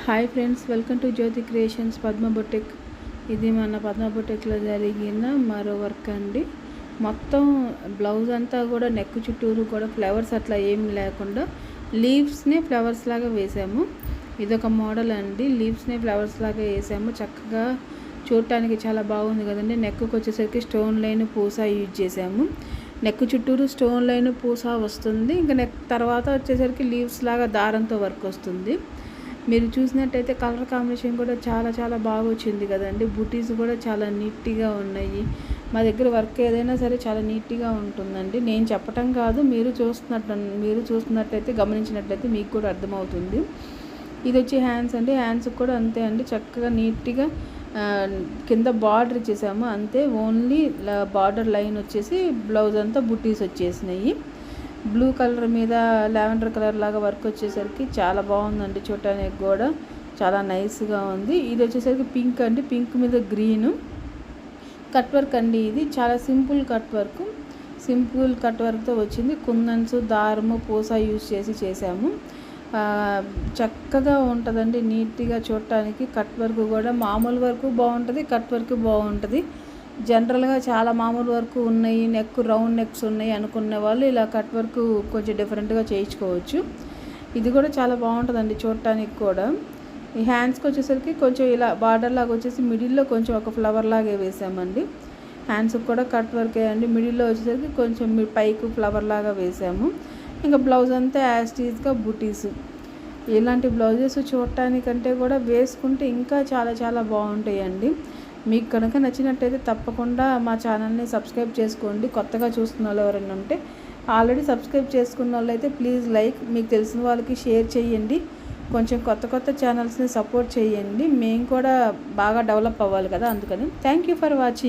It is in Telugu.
Hi friends, welcome to Jyothi creations Padma boutique. ఇది మన పద్మ బొటెక్లో జరిగిన మరో వర్క్ అండి. మొత్తం బ్లౌజ్ అంతా కూడా నెక్ చుట్టూరు కూడా ఫ్లవర్స్ అట్లా ఏమి లేకుండా లీవ్స్ని ఫ్లవర్స్ లాగా వేసాము. ఇదొక మోడల్ అండి. లీవ్స్ని ఫ్లవర్స్ లాగా వేసాము. చక్కగా చూడటానికి చాలా బాగుంది కదండి. నెక్కు వచ్చేసరికి స్టోన్ లైన్ పూస యూజ్ చేసాము. నెక్ చుట్టూరు స్టోన్ లైన్ పూస వస్తుంది. ఇంకా నెక్ తర్వాత వచ్చేసరికి లీవ్స్ లాగా దారంతో వర్క్ వస్తుంది. మీరు చూసినట్టయితే కలర్ కాంబినేషన్ కూడా చాలా చాలా బాగా వచ్చింది కదండి. బుటీస్ కూడా చాలా నీట్గా ఉన్నాయి. మా దగ్గర వర్క్ ఏదైనా సరే చాలా నీట్గా ఉంటుందండి. నేను చెప్పటం కాదు, మీరు చూస్తున్నట్టయితే గమనించినట్లయితే మీకు కూడా అర్థమవుతుంది. ఇది వచ్చి హ్యాండ్స్ అండి. హ్యాండ్స్కి కూడా అంతే అండి. చక్కగా నీట్గా కింద బార్డర్ ఇచ్చేసాము అంతే. ఓన్లీ బార్డర్ లైన్ వచ్చేసి బ్లౌజ్ అంతా బుటీస్ వచ్చేసినాయి. బ్లూ కలర్ మీద లావెండర్ కలర్ లాగా వర్క్ వచ్చేసరికి చాలా బాగుందండి. చూడటానికి కూడా చాలా నైస్గా ఉంది. ఇది వచ్చేసరికి పింక్ అండి. పింక్ మీద గ్రీన్ కట్ వర్క్ అండి. ఇది చాలా సింపుల్ కట్ వర్క్తో వచ్చింది. కుందన్స్, దారము, పూస యూజ్ చేసాము. చక్కగా ఉంటుందండి. నీట్గా చూడటానికి కట్ వర్క్ కూడా మామూలు వర్క్ బాగుంటుంది, కట్ వర్క్ బాగుంటుంది. జనరల్గా చాలా మామూలు వర్క్ ఉన్నాయి, నెక్ రౌండ్ నెక్స్ ఉన్నాయి అనుకునే వాళ్ళు ఇలా కట్ వర్క్ కొంచెం డిఫరెంట్గా చేయించుకోవచ్చు. ఇది కూడా చాలా బాగుంటుందండి చూడటానికి కూడా. ఈ హ్యాండ్స్కి వచ్చేసరికి కొంచెం ఇలా బార్డర్ లాగా వచ్చేసి మిడిల్లో కొంచెం ఒక ఫ్లవర్ లాగే వేసామండి. హ్యాండ్స్కి కూడా కట్ వర్కే అండి. మిడిల్లో వచ్చేసరికి కొంచెం పైకి ఫ్లవర్ లాగా వేసాము. ఇంకా బ్లౌజ్ అంతా యాస్టీజ్గా బుటీస్. ఇలాంటి బ్లౌజెస్ చూడటానికంటే కూడా వేసుకుంటే ఇంకా చాలా చాలా బాగుంటాయండి. మీకు కనుక నచ్చినట్టయితే తప్పకుండా మా ఛానల్ని సబ్స్క్రైబ్ చేసుకోండి. కొత్తగా చూస్తున్న వాళ్ళు ఎవరైనా ఉంటే, ఆల్రెడీ సబ్స్క్రైబ్ చేసుకున్న వాళ్ళు అయితే ప్లీజ్ లైక్, మీకు తెలిసిన వాళ్ళకి షేర్ చేయండి. కొంచెం కొత్త ఛానల్స్ని సపోర్ట్ చేయండి. మేము కూడా బాగా డెవలప్ అవ్వాలి కదా, అందుకని థ్యాంక్ యూ ఫర్ వాచింగ్.